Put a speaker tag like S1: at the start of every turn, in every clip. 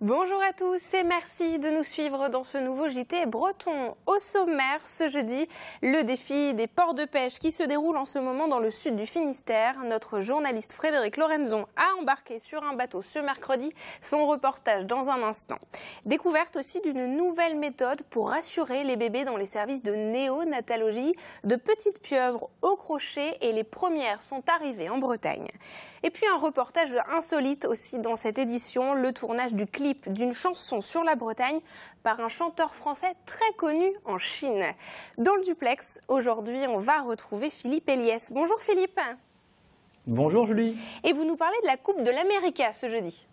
S1: Bonjour à tous et merci de nous suivre dans ce nouveau JT breton. Au sommaire, ce jeudi, le défi des ports de pêche qui se déroule en ce moment dans le sud du Finistère. Notre journaliste Frédéric Lorenzon a embarqué sur un bateau ce mercredi. Son reportage dans un instant. Découverte aussi d'une nouvelle méthode pour rassurer les bébés dans les services de néonatologie. De petites pieuvres au crochet et les premières sont arrivées en Bretagne. Et puis un reportage insolite aussi dans cette édition, le tournage du clip d'une chanson sur la Bretagne par un chanteur français très connu en Chine. Dans le duplex, aujourd'hui, on va retrouver Philippe Eliès. Bonjour Philippe.
S2: Bonjour Julie.
S1: Et vous nous parlez de la Coupe de l'América ce jeudi.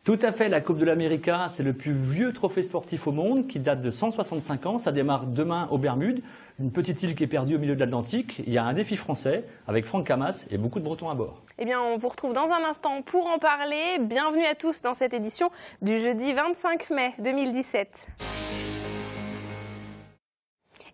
S2: Tout à fait, la Coupe de l'América, c'est le plus vieux trophée sportif au monde qui date de 165 ans. Ça démarre demain aux Bermudes, une petite île qui est perdue au milieu de l'Atlantique. Il y a un défi français avec Franck Camas et beaucoup de Bretons à bord.
S1: Eh bien, on vous retrouve dans un instant pour en parler. Bienvenue à tous dans cette édition du jeudi 25 mai 2017.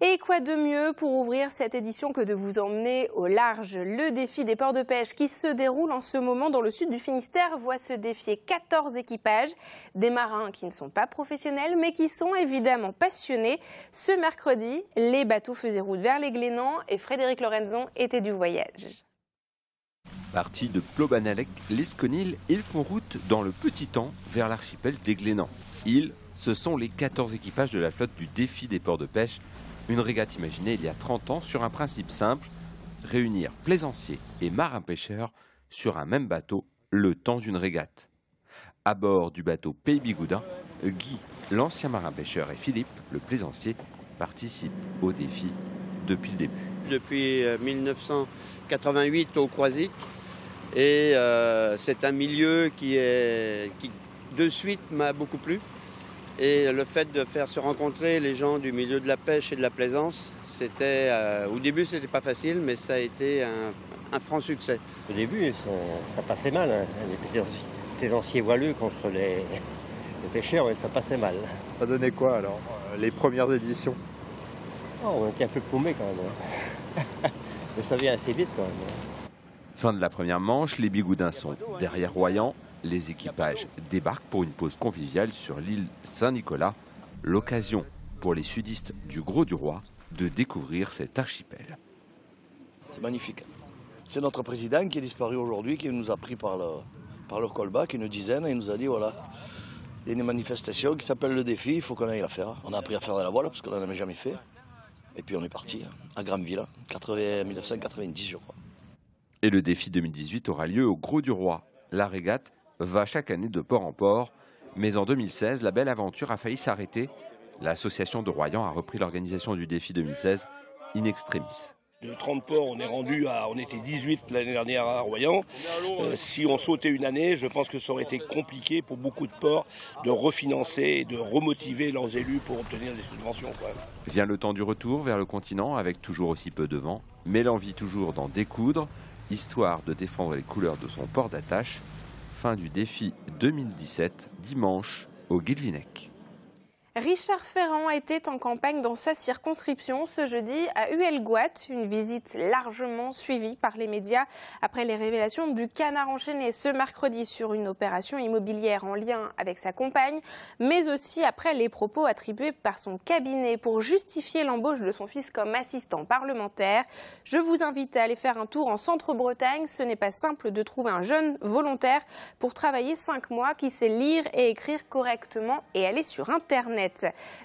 S1: Et quoi de mieux pour ouvrir cette édition que de vous emmener au large. Le défi des ports de pêche qui se déroule en ce moment dans le sud du Finistère voit se défier 14 équipages. Des marins qui ne sont pas professionnels mais qui sont évidemment passionnés. Ce mercredi, les bateaux faisaient route vers les Glénans et Frédéric Lorenzon était du voyage.
S3: Partis de Plobanalec, l'Esconil, ils font route dans le petit temps vers l'archipel des Glénans. Ils, ce sont les 14 équipages de la flotte du défi des ports de pêche. Une régate imaginée il y a 30 ans sur un principe simple, réunir plaisanciers et marins-pêcheurs sur un même bateau le temps d'une régate. À bord du bateau Pays Bigoudin, Guy, l'ancien marin-pêcheur, et Philippe, le plaisancier, participent au défi depuis le début.
S4: Depuis 1988 au Croisic, et c'est un milieu qui de suite m'a beaucoup plu. Et le fait de faire se rencontrer les gens du milieu de la pêche et de la plaisance, c'était, au début c'était pas facile, mais ça a été un franc succès.
S5: Au début, ça passait mal, hein. Les plaisanciers voileux contre les pêcheurs, ça passait mal.
S6: Ça donnait quoi alors, les premières éditions?
S5: On était un peu paumés quand même. Hein. Mais ça vient assez vite quand même.
S3: Fin de la première manche, les Bigoudins sont derrière Royan. Les équipages débarquent pour une pause conviviale sur l'île Saint-Nicolas. L'occasion pour les sudistes du Grau-du-Roi de découvrir cet archipel.
S7: C'est magnifique. C'est notre président qui est disparu aujourd'hui, qui nous a pris par le callback, une dizaine, et il nous a dit voilà, il y a une manifestation qui s'appelle le défi, il faut qu'on aille la faire. On a appris à faire de la voile parce qu'on n'en avait jamais fait. Et puis on est parti à Granville, 1990 je crois.
S3: Et le défi 2018 aura lieu au Grau-du-Roi. La régate va chaque année de port en port, mais en 2016, la belle aventure a failli s'arrêter. L'association de Royan a repris l'organisation du défi 2016 in extremis.
S8: De 30 ports, on était 18 l'année dernière à Royan. Si on sautait une année, je pense que ça aurait été compliqué pour beaucoup de ports de refinancer et de remotiver leurs élus pour obtenir des subventions.
S3: Vient le temps du retour vers le continent avec toujours aussi peu de vent, mais l'envie toujours d'en découdre, histoire de défendre les couleurs de son port d'attache. Fin du défi 2017, dimanche, au Guilvinec.
S1: Richard Ferrand était en campagne dans sa circonscription ce jeudi à Huelgoat, une visite largement suivie par les médias après les révélations du canard enchaîné ce mercredi sur une opération immobilière en lien avec sa compagne, mais aussi après les propos attribués par son cabinet pour justifier l'embauche de son fils comme assistant parlementaire. Je vous invite à aller faire un tour en Centre-Bretagne. Ce n'est pas simple de trouver un jeune volontaire pour travailler 5 mois qui sait lire et écrire correctement et aller sur Internet.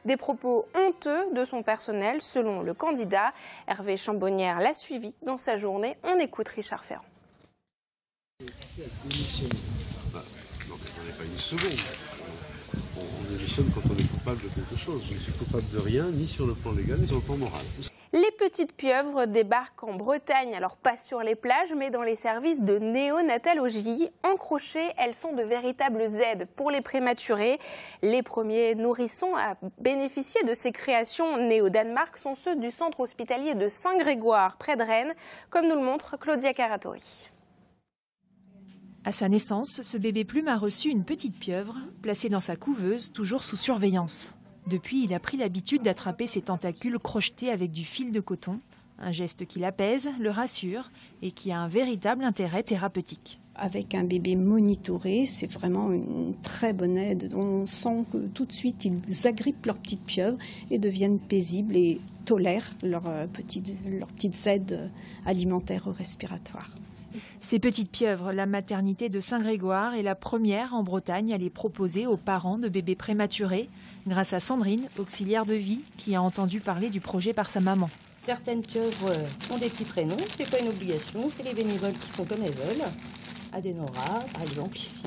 S1: Des propos honteux de son personnel, selon le candidat. Hervé Chambonnière l'a suivi dans sa journée. On écoute Richard Ferrand.
S9: On n'est pas une seconde. On démissionne quand on est coupable de quelque chose. Je ne suis coupable de rien, ni sur le plan légal, ni sur le plan moral.
S1: Les petites pieuvres débarquent en Bretagne, alors pas sur les plages, mais dans les services de néonatologie. En crochet, elles sont de véritables aides pour les prématurés. Les premiers nourrissons à bénéficier de ces créations nées au Danemark sont ceux du centre hospitalier de Saint-Grégoire, près de Rennes, comme nous le montre Claudia Caratori.
S10: À sa naissance, ce bébé plume a reçu une petite pieuvre, placée dans sa couveuse, toujours sous surveillance. Depuis, il a pris l'habitude d'attraper ses tentacules crochetés avec du fil de coton, un geste qui l'apaise, le rassure et qui a un véritable intérêt thérapeutique.
S11: Avec un bébé monitoré, c'est vraiment une très bonne aide. On sent que tout de suite, ils agrippent leurs petites pieuvres et deviennent paisibles et tolèrent leurs petites aides alimentaires ou respiratoires.
S10: Ces petites pieuvres, la maternité de Saint-Grégoire est la première en Bretagne à les proposer aux parents de bébés prématurés, grâce à Sandrine, auxiliaire de vie, qui a entendu parler du projet par sa maman.
S12: Certaines pieuvres ont des petits prénoms, c'est pas une obligation, c'est les bénévoles qui font comme elles veulent. Adenora, par exemple, ici.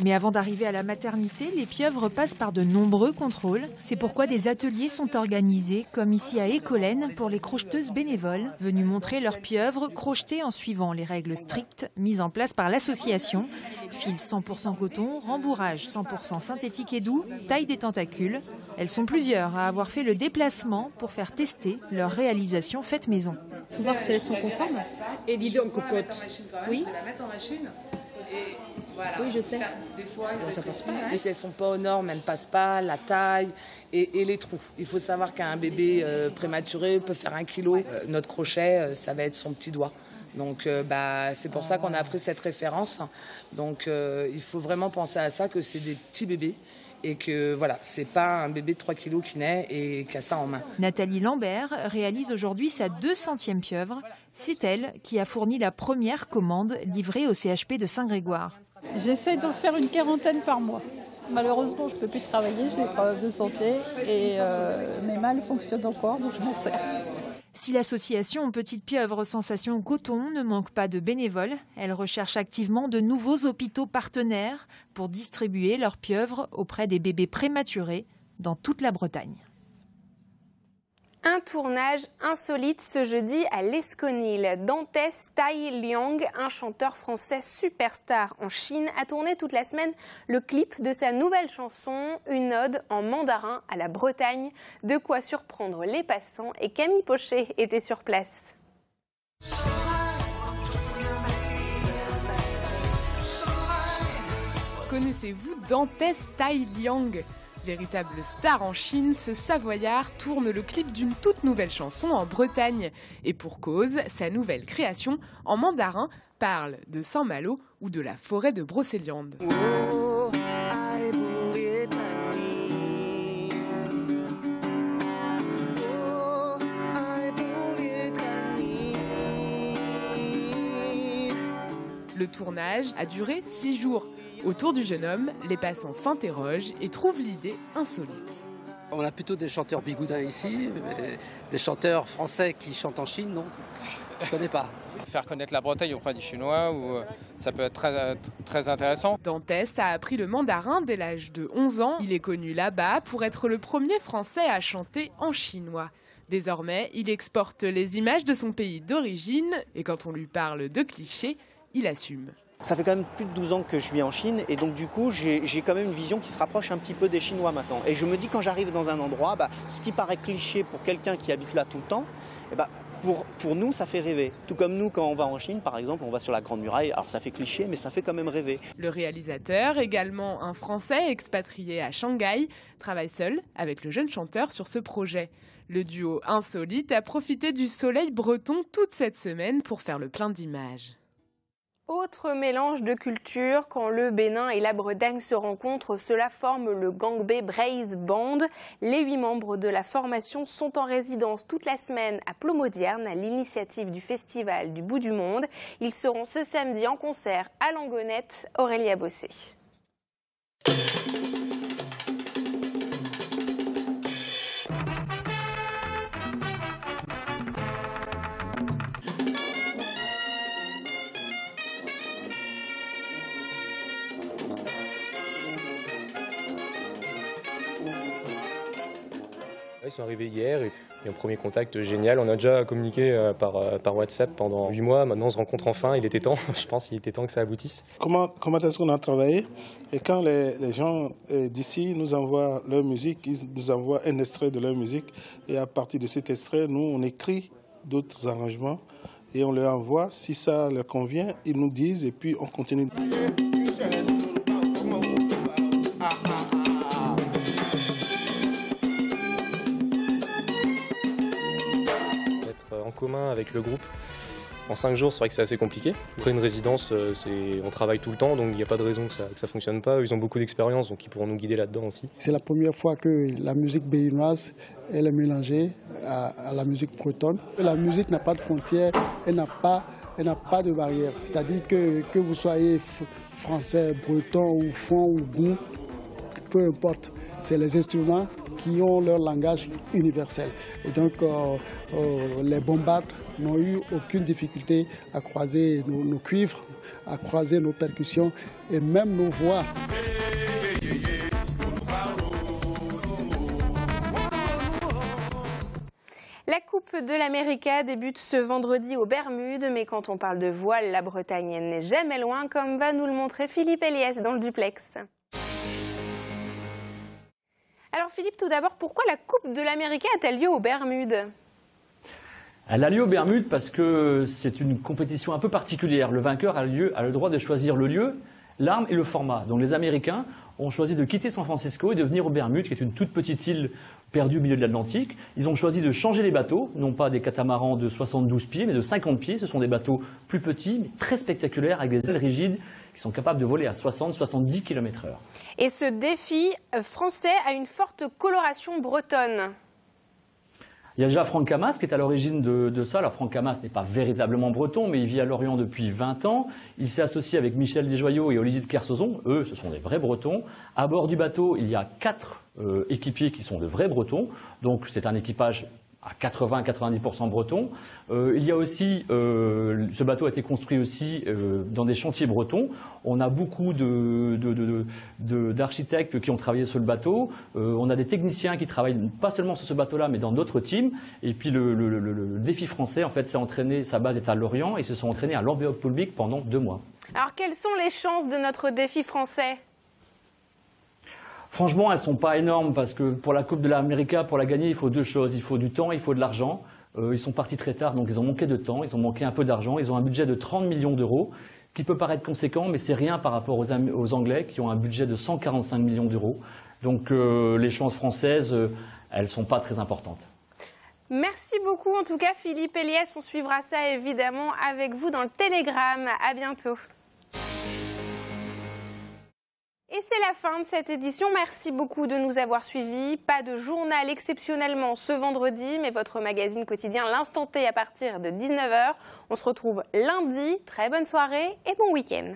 S10: Mais avant d'arriver à la maternité, les pieuvres passent par de nombreux contrôles. C'est pourquoi des ateliers sont organisés, comme ici à Écolène, pour les crocheteuses bénévoles, venues montrer leurs pieuvres crochetées en suivant les règles strictes mises en place par l'association. Fil 100% coton, rembourrage 100% synthétique et doux, taille des tentacules. Elles sont plusieurs à avoir fait le déplacement pour faire tester leur réalisation faite maison.
S12: Faut voir si elles sont conformes.
S13: Et dis donc, cocotte.
S12: Oui.
S13: Voilà.
S12: Oui, je sais.
S13: Des fois,
S12: ça passe pas.
S13: Et si elles ne sont pas aux normes, elles ne passent pas, la taille et les trous. Il faut savoir qu'un bébé prématuré peut faire 1 kilo. Notre crochet, ça va être son petit doigt. Donc c'est pour ça qu'on a pris cette référence. Donc il faut vraiment penser à ça, que c'est des petits bébés. Et que voilà, c'est pas un bébé de 3 kilos qui naît et qui a ça en main.
S10: Nathalie Lambert réalise aujourd'hui sa 200e pieuvre. C'est elle qui a fourni la première commande livrée au CHP de Saint-Grégoire.
S14: J'essaie d'en faire une 40aine par mois. Malheureusement, je ne peux plus travailler, j'ai des problèmes de santé et mes mâles fonctionnent encore, donc je m'en sers.
S10: Si l'association Petite Pieuvre Sensation Coton ne manque pas de bénévoles, elle recherche activement de nouveaux hôpitaux partenaires pour distribuer leurs pieuvres auprès des bébés prématurés dans toute la Bretagne.
S1: Un tournage insolite ce jeudi à l'Esconil. Dantès Tai Liang, un chanteur français superstar en Chine, a tourné toute la semaine le clip de sa nouvelle chanson, une ode en mandarin à la Bretagne. De quoi surprendre les passants, et Camille Pochet était sur place.
S15: Connaissez-vous Dantès Tai Liang ? Véritable star en Chine, ce Savoyard tourne le clip d'une toute nouvelle chanson en Bretagne. Et pour cause, sa nouvelle création en mandarin parle de Saint-Malo ou de la forêt de Brocéliande. Le tournage a duré 6 jours. Autour du jeune homme, les passants s'interrogent et trouvent l'idée insolite.
S16: On a plutôt des chanteurs bigoudins ici, des chanteurs français qui chantent en Chine, non, je ne connais pas.
S17: Faire connaître la Bretagne auprès des Chinois, ça peut être très intéressant.
S15: Dantès a appris le mandarin dès l'âge de 11 ans. Il est connu là-bas pour être le premier Français à chanter en chinois. Désormais, il exporte les images de son pays d'origine et quand on lui parle de clichés, il assume.
S18: Ça fait quand même plus de 12 ans que je vis en Chine et donc du coup j'ai quand même une vision qui se rapproche un petit peu des Chinois maintenant. Et je me dis quand j'arrive dans un endroit, ce qui paraît cliché pour quelqu'un qui habite là tout le temps, pour nous ça fait rêver. Tout comme nous quand on va en Chine par exemple, on va sur la Grande Muraille, alors ça fait cliché mais ça fait quand même rêver.
S15: Le réalisateur, également un Français expatrié à Shanghai, travaille seul avec le jeune chanteur sur ce projet. Le duo insolite a profité du soleil breton toute cette semaine pour faire le plein d'images.
S1: Autre mélange de cultures, quand le Bénin et la Bretagne se rencontrent, cela forme le Gangbei Brass Band. Les 8 membres de la formation sont en résidence toute la semaine à Plomodierne, à l'initiative du Festival du Bout du Monde. Ils seront ce samedi en concert à Langonette. Aurélia Bossé.
S19: Ils sont arrivés hier et un premier contact génial. On a déjà communiqué par WhatsApp pendant 8 mois. Maintenant, on se rencontre enfin. Il était temps. Je pense qu'il était temps que ça aboutisse.
S20: Comment est-ce qu'on a travaillé? Et quand les gens d'ici nous envoient leur musique, ils nous envoient un extrait de leur musique. Et à partir de cet extrait, nous, on écrit d'autres arrangements et on leur envoie. Si ça leur convient, ils nous disent et puis on continue.
S19: commun avec le groupe. En 5 jours, c'est vrai que c'est assez compliqué. Après une résidence, on travaille tout le temps, donc il n'y a pas de raison que ça ne fonctionne pas. Ils ont beaucoup d'expérience, donc ils pourront nous guider là-dedans aussi.
S21: C'est la première fois que la musique béninoise elle est mélangée à la musique bretonne. La musique n'a pas de frontières, elle n'a pas de barrière. C'est-à-dire que vous soyez français, breton ou fon ou goût, peu importe, c'est les instruments qui ont leur langage universel. Et donc les bombardes n'ont eu aucune difficulté à croiser nos cuivres, à croiser nos percussions et même nos voix.
S1: La Coupe de l'América débute ce vendredi aux Bermudes, mais quand on parle de voile, la Bretagne n'est jamais loin, comme va nous le montrer Philippe Eliès dans le duplex. Alors Philippe, tout d'abord, pourquoi la Coupe de l'América a-t-elle lieu aux Bermudes ?
S2: Elle a lieu aux Bermudes parce que c'est une compétition un peu particulière. Le vainqueur a le droit de choisir le lieu, l'arme et le format. Donc les Américains ont choisi de quitter San Francisco et de venir aux Bermudes, qui est une toute petite île perdue au milieu de l'Atlantique. Ils ont choisi de changer les bateaux, non pas des catamarans de 72 pieds, mais de 50 pieds. Ce sont des bateaux plus petits, mais très spectaculaires, avec des ailes rigides, qui sont capables de voler à 60-70 km/h.
S1: Et ce défi français a une forte coloration bretonne.
S2: Il y a déjà Franck Camas qui est à l'origine de ça. Alors Franck Camas n'est pas véritablement breton, mais il vit à Lorient depuis 20 ans. Il s'est associé avec Michel Desjoyaux et Olivier de Kersauzon. Eux, ce sont des vrais bretons. À bord du bateau, il y a 4 équipiers qui sont de vrais bretons. Donc c'est un équipage à 80-90% breton. Il y a aussi, ce bateau a été construit aussi dans des chantiers bretons. On a beaucoup d'architectes qui ont travaillé sur le bateau. On a des techniciens qui travaillent pas seulement sur ce bateau-là, mais dans d'autres teams. Et puis le défi français, en fait, s'est entraîné, sa base est à Lorient, et se sont entraînés à Lorient-Poulbic pendant 2 mois.
S1: Alors quelles sont les chances de notre défi français ?
S2: Franchement, elles ne sont pas énormes parce que pour la Coupe de l'América, pour la gagner, il faut 2 choses. Il faut du temps, il faut de l'argent. Ils sont partis très tard, donc ils ont manqué de temps, ils ont manqué un peu d'argent. Ils ont un budget de 30 millions d'euros, qui peut paraître conséquent, mais c'est rien par rapport aux Anglais qui ont un budget de 145 millions d'euros. Donc les chances françaises, elles ne sont pas très importantes.
S1: Merci beaucoup en tout cas Philippe Eliès. On suivra ça évidemment avec vous dans le Télégramme. À bientôt. Et c'est la fin de cette édition. Merci beaucoup de nous avoir suivis. Pas de journal exceptionnellement ce vendredi, mais votre magazine quotidien L'Instant T à partir de 19h. On se retrouve lundi. Très bonne soirée et bon week-end.